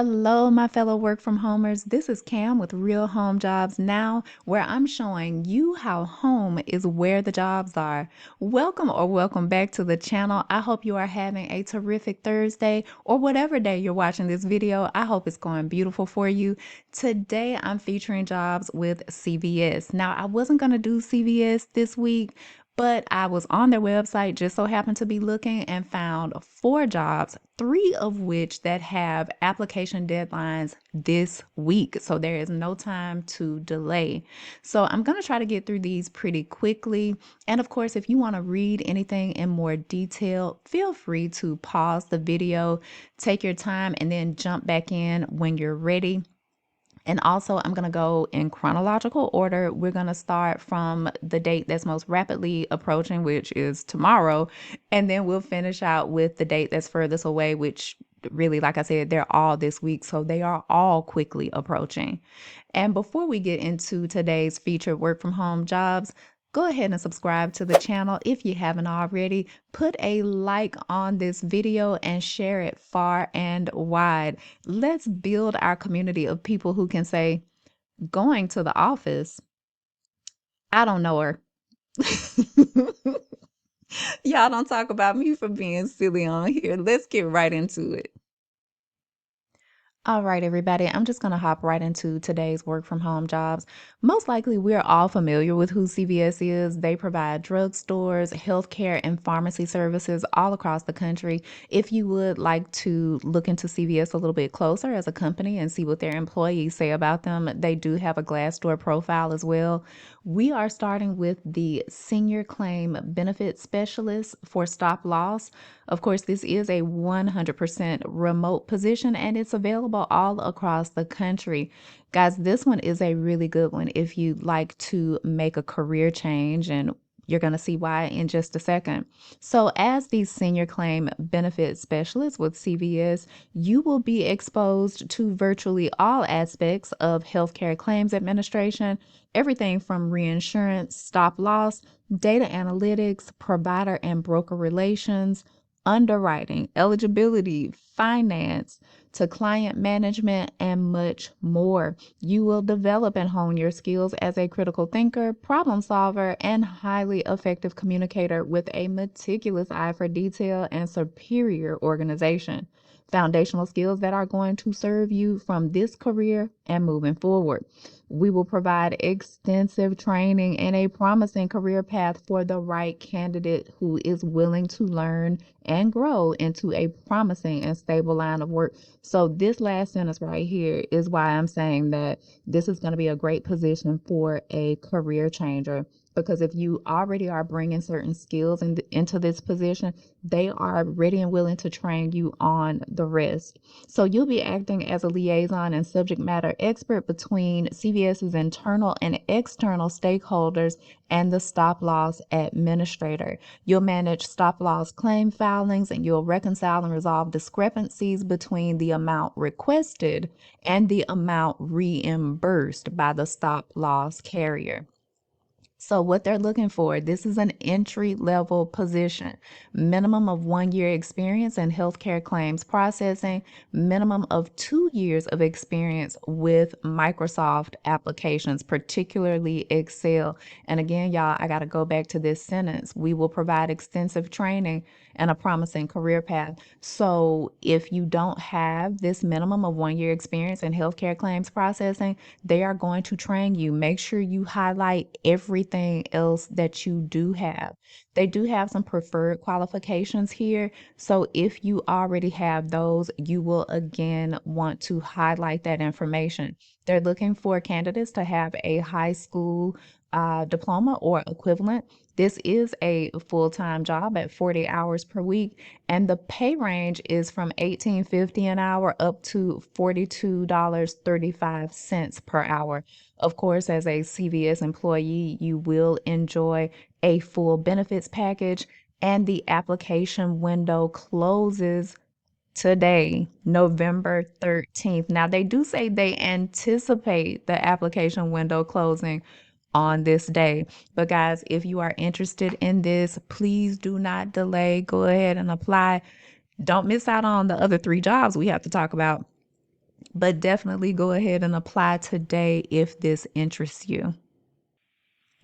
Hello, my fellow work from homers. This is Cam with Real Home Jobs Now, where I'm showing you how home is where the jobs are. Welcome back to the channel. I hope you are having a terrific Thursday or whatever day you're watching this video. I hope it's going beautiful for you. Today, I'm featuring jobs with CVS. Now, I wasn't going to do CVS this week, but I was on their website, just so happened to be looking, and found 4 jobs, 3 of which that have application deadlines this week. So there is no time to delay. So I'm going to try to get through these pretty quickly. And of course, if you want to read anything in more detail, feel free to pause the video, take your time, and then jump back in when you're ready. And also, I'm going to go in chronological order. We're going to start from the date that's most rapidly approaching, which is tomorrow. And then we'll finish out with the date that's furthest away, which really, like I said, they're all this week. So they are all quickly approaching. And before we get into today's featured work from home jobs, go ahead and subscribe to the channel if you haven't already. Put a like on this video and share it far and wide. Let's build our community of people who can say, going to the office, I don't know her. Y'all don't talk about me for being silly on here. Let's get right into it. All right, everybody, I'm just going to hop right into today's work from home jobs. Most likely, we're all familiar with who CVS is. They provide drugstores, healthcare, and pharmacy services all across the country. If you would like to look into CVS a little bit closer as a company and see what their employees say about them, they do have a Glassdoor profile as well. We are starting with the Senior Claim Benefit Specialist for Stop Loss. Of course, this is a 100% remote position and it's available all across the country. Guys, this one is a really good one if you'd like to make a career change, and you're going to see why in just a second. So, as the senior claim benefit specialist with CVS, you will be exposed to virtually all aspects of healthcare claims administration, everything from reinsurance, stop loss, data analytics, provider and broker relations, underwriting, eligibility, finance, to client management, and much more. You will develop and hone your skills as a critical thinker, problem solver, and highly effective communicator with a meticulous eye for detail and superior organization. Foundational skills that are going to serve you from this career and moving forward. We will provide extensive training and a promising career path for the right candidate who is willing to learn and grow into a promising and stable line of work. So, this last sentence right here is why I'm saying that this is going to be a great position for a career changer. Because if you already are bringing certain skills into this position, they are ready and willing to train you on the rest. So you'll be acting as a liaison and subject matter expert between CVS's internal and external stakeholders and the stop loss administrator. You'll manage stop loss claim filings and you'll reconcile and resolve discrepancies between the amount requested and the amount reimbursed by the stop loss carrier. So, what they're looking for, this is an entry level position. Minimum of 1 year experience in healthcare claims processing, minimum of 2 years of experience with Microsoft applications, particularly Excel. And again, y'all, I got to go back to this sentence. We will provide extensive training and a promising career path. So, if you don't have this minimum of 1 year experience in healthcare claims processing, they are going to train you. Make sure you highlight everything else that you do have. They do have some preferred qualifications here. So if you already have those, you will again want to highlight that information. They're looking for candidates to have a high school diploma or equivalent. This is a full-time job at 40 hours per week, and the pay range is from $18.50 an hour up to $42.35 per hour. Of course, as a CVS employee, you will enjoy a full benefits package, and the application window closes today, November 13th. Now, they do say they anticipate the application window closing on this day. But guys, if you are interested in this, please do not delay. Go ahead and apply. Don't miss out on the other 3 jobs we have to talk about. but definitely go ahead and apply today if this interests you.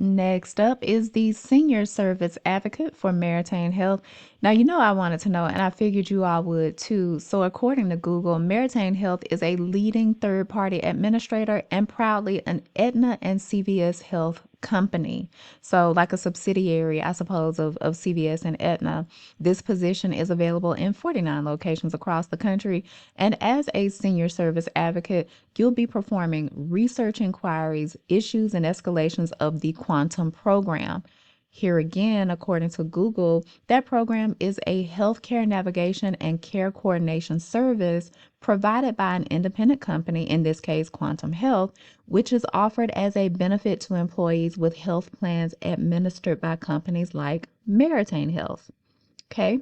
Next up is the Senior Service Advocate for Maritime Health. Now, I wanted to know, and I figured you all would too. So, according to Google, Maritime Health is a leading third party administrator and proudly an Aetna and CVS Health company. So, like a subsidiary, I suppose, of CVS and Aetna. This position is available in 49 locations across the country. And as a senior service advocate, you'll be performing research inquiries, issues, and escalations of the quantum program. Here again, according to Google, that program is a healthcare navigation and care coordination service provided by an independent company, in this case, Quantum Health, which is offered as a benefit to employees with health plans administered by companies like Maritime Health. Okay.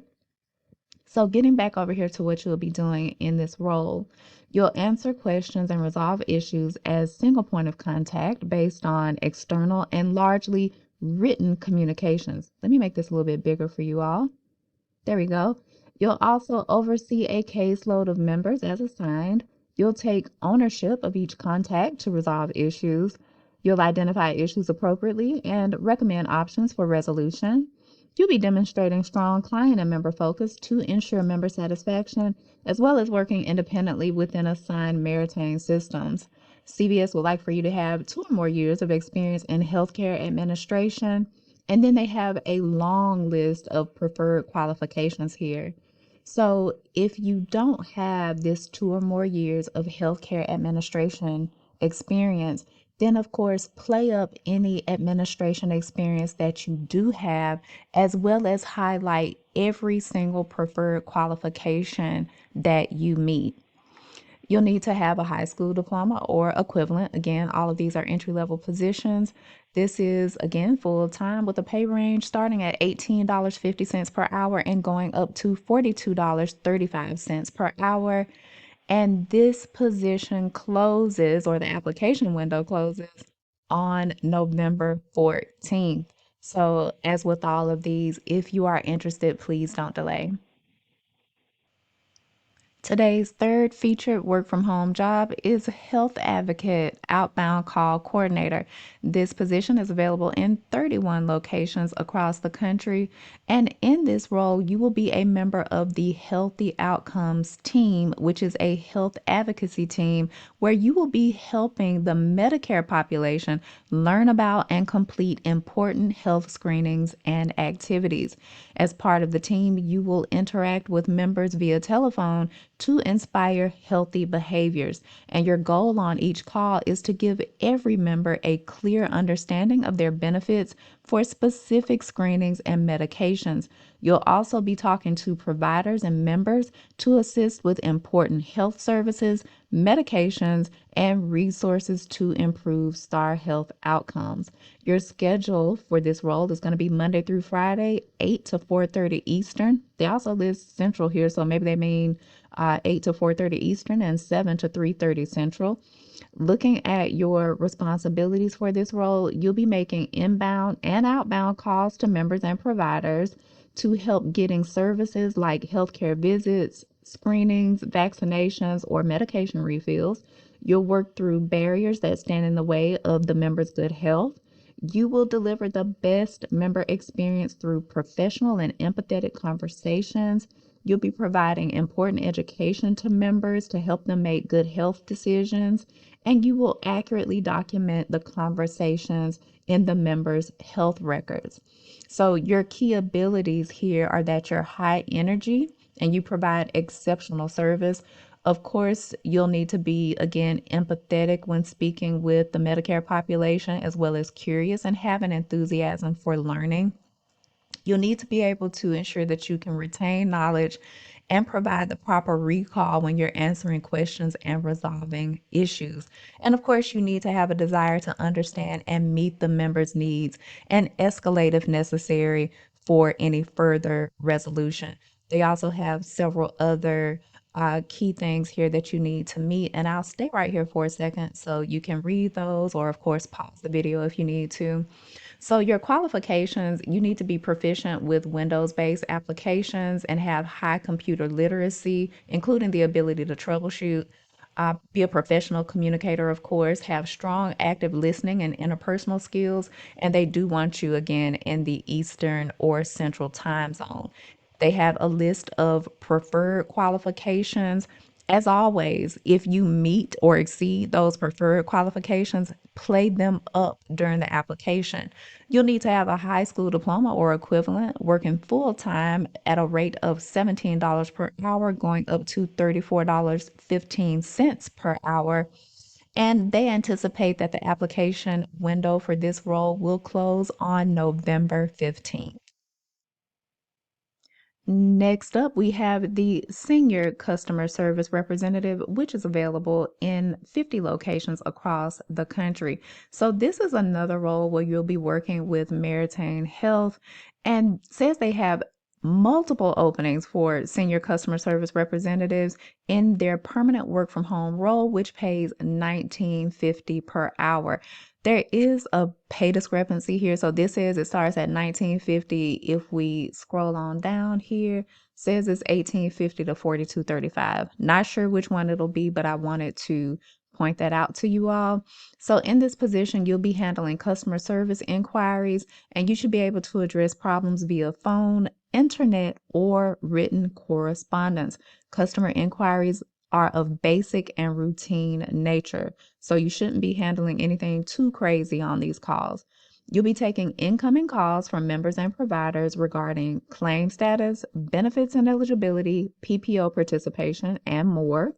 So, getting back over here to what you'll be doing in this role, you'll answer questions and resolve issues as single point of contact based on external and largely written communications. Let me make this a little bit bigger for you all. There we go. You'll also oversee a caseload of members as assigned. You'll take ownership of each contact to resolve issues. You'll identify issues appropriately and recommend options for resolution. You'll be demonstrating strong client and member focus to ensure member satisfaction, as well as working independently within assigned maritime systems. CVS would like for you to have 2 or more years of experience in healthcare administration. And then they have a long list of preferred qualifications here. So if you don't have this 2 or more years of healthcare administration experience, then of course play up any administration experience that you do have, as well as highlight every single preferred qualification that you meet. You'll need to have a high school diploma or equivalent. Again, all of these are entry level positions. This is, again, full time with a pay range starting at $18.50 per hour and going up to $42.35 per hour. And this position closes, or the application window closes, on November 14th. So, as with all of these, if you are interested, please don't delay. Today's third featured work from home job is Health Advocate Outbound Call Coordinator. This position is available in 31 locations across the country. And in this role, you will be a member of the Healthy Outcomes team, which is a health advocacy team where you will be helping the Medicare population learn about and complete important health screenings and activities. As part of the team, you will interact with members via telephone to inspire healthy behaviors. And your goal on each call is to give every member a clear understanding of their benefits for specific screenings and medications. You'll also be talking to providers and members to assist with important health services, medications, and resources to improve STAR health outcomes. Your schedule for this role is going to be Monday through Friday, 8 to 4:30 Eastern. They also list Central here, so maybe they mean 8 to 4:30 Eastern and 7 to 3:30 Central. Looking at your responsibilities for this role, you'll be making inbound and outbound calls to members and providers to help getting services like healthcare visits, screenings, vaccinations, or medication refills. You'll work through barriers that stand in the way of the member's good health. You will deliver the best member experience through professional and empathetic conversations. You'll be providing important education to members to help them make good health decisions, and you will accurately document the conversations in the members' health records. So, your key abilities here are that you're high energy and you provide exceptional service. Of course, you'll need to be, again, empathetic when speaking with the Medicare population, as well as curious and have an enthusiasm for learning. You'll need to be able to ensure that you can retain knowledge and provide the proper recall when you're answering questions and resolving issues. And of course, you need to have a desire to understand and meet the members' needs and escalate if necessary for any further resolution. They also have several other key things here that you need to meet. And I'll stay right here for a second so you can read those, or, of course, pause the video if you need to. So, your qualifications, you need to be proficient with Windows based applications and have high computer literacy, including the ability to troubleshoot. Be a professional communicator, of course, have strong active listening and interpersonal skills, and they do want you again in the Eastern or Central time zone. They have a list of preferred qualifications. As always, if you meet or exceed those preferred qualifications, play them up during the application. You'll need to have a high school diploma or equivalent, working full time at a rate of $17 per hour, going up to $34.15 per hour. And they anticipate that the application window for this role will close on November 15th. Next up, we have the Senior Customer Service Representative, which is available in 50 locations across the country. So, this is another role where you'll be working with Maritime Health and says they have multiple openings for senior customer service representatives in their permanent work from home role, which pays $19.50 per hour. There is a pay discrepancy here. So this says it starts at 1950. If we scroll on down here, says it's 1850 to 4235. Not sure which one it'll be, but I wanted to point that out to you all. So in this position, you'll be handling customer service inquiries, and you should be able to address problems via phone, internet, or written correspondence. Customer inquiries are of basic and routine nature. So you shouldn't be handling anything too crazy on these calls. You'll be taking incoming calls from members and providers regarding claim status, benefits and eligibility, PPO participation, and more.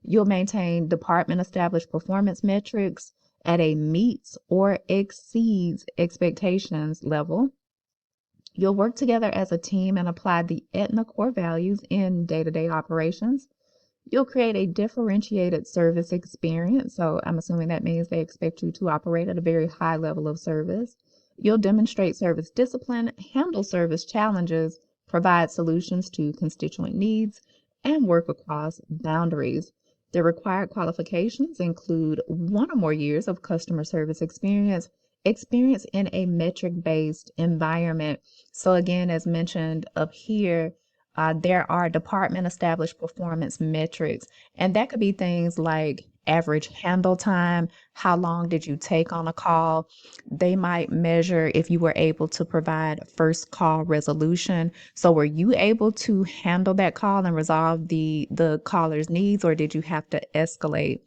You'll maintain department established performance metrics at a meets or exceeds expectations level. You'll work together as a team and apply the Aetna core values in day to day operations. You'll create a differentiated service experience. So I'm assuming that means they expect you to operate at a very high level of service. You'll demonstrate service discipline, handle service challenges, provide solutions to constituent needs, and work across boundaries. The required qualifications include 1 or more years of customer service experience, experience in a metric based environment. So, again, as mentioned up here, there are department established performance metrics, and that could be things like average handle time, how long did you take on a call. They might measure if you were able to provide first call resolution. So were you able to handle that call and resolve the caller's needs, or did you have to escalate?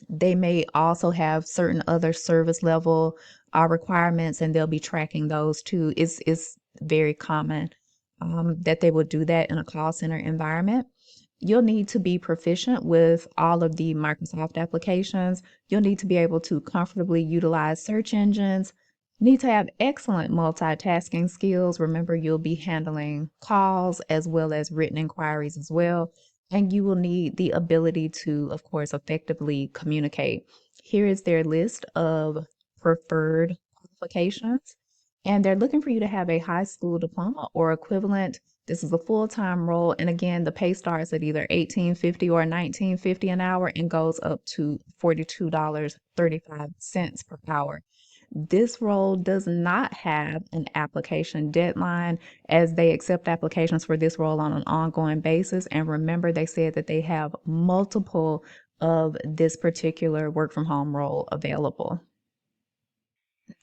They may also have certain other service level requirements, and they'll be tracking those too. It's very common that they will do that in a call center environment. You'll need to be proficient with all of the Microsoft applications. You'll need to be able to comfortably utilize search engines. Need to have excellent multitasking skills. Remember, you'll be handling calls as well as written inquiries as well. And you will need the ability to, of course, effectively communicate. Here is their list of preferred qualifications. And they're looking for you to have a high school diploma or equivalent. This is a full-time role. And again, the pay starts at either 18.50 or 19.50 an hour and goes up to $42.35 per hour. This role does not have an application deadline, as they accept applications for this role on an ongoing basis. And remember, they said that they have multiple of this particular work from home role available.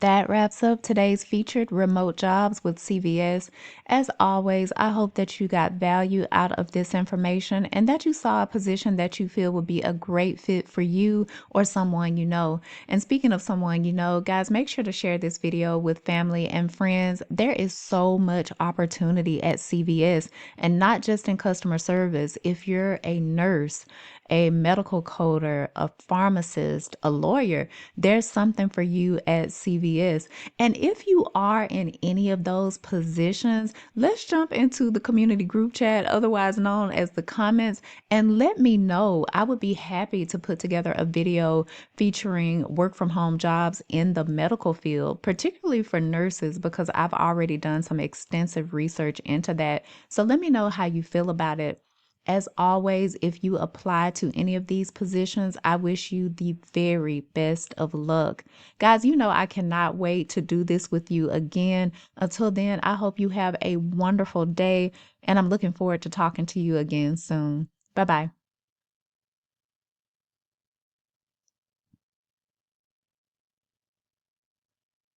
That wraps up today's featured remote jobs with CVS. As always, I hope that you got value out of this information and that you saw a position that you feel would be a great fit for you or someone you know. And speaking of someone you know, guys, make sure to share this video with family and friends. There is so much opportunity at CVS, and not just in customer service. If you're a nurse, a medical coder, a pharmacist, a lawyer, there's something for you at CVS. And if you are in any of those positions, let's jump into the community group chat, otherwise known as the comments, and let me know. I would be happy to put together a video featuring work from home jobs in the medical field, particularly for nurses, because I've already done some extensive research into that. So let me know how you feel about it. As always, if you apply to any of these positions, I wish you the very best of luck. Guys, you know I cannot wait to do this with you again. Until then, I hope you have a wonderful day, and I'm looking forward to talking to you again soon. Bye bye.